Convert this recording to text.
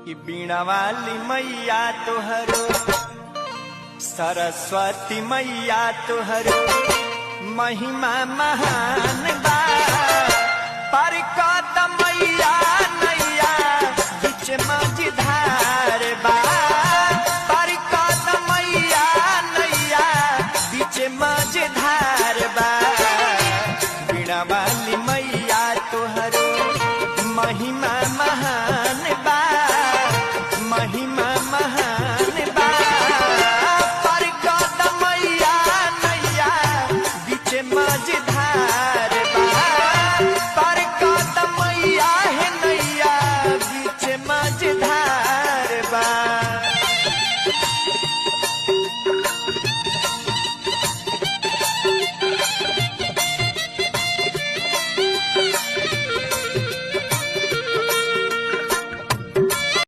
कि बीणा वाली मैया तोहरो सरस्वती मैया तोहरो महिमा महान बा। पर कदम मैया नैया बीच मझधार बा। पर कदम मैया नैया बीच मझधार बा। बीणा वाली मैया तोहरो महिमा महान बा। महिमा महान बा। पर कदम मैया नैया बीच मझधार बा। पर कदम मैया है नैया बीच मझधार बा।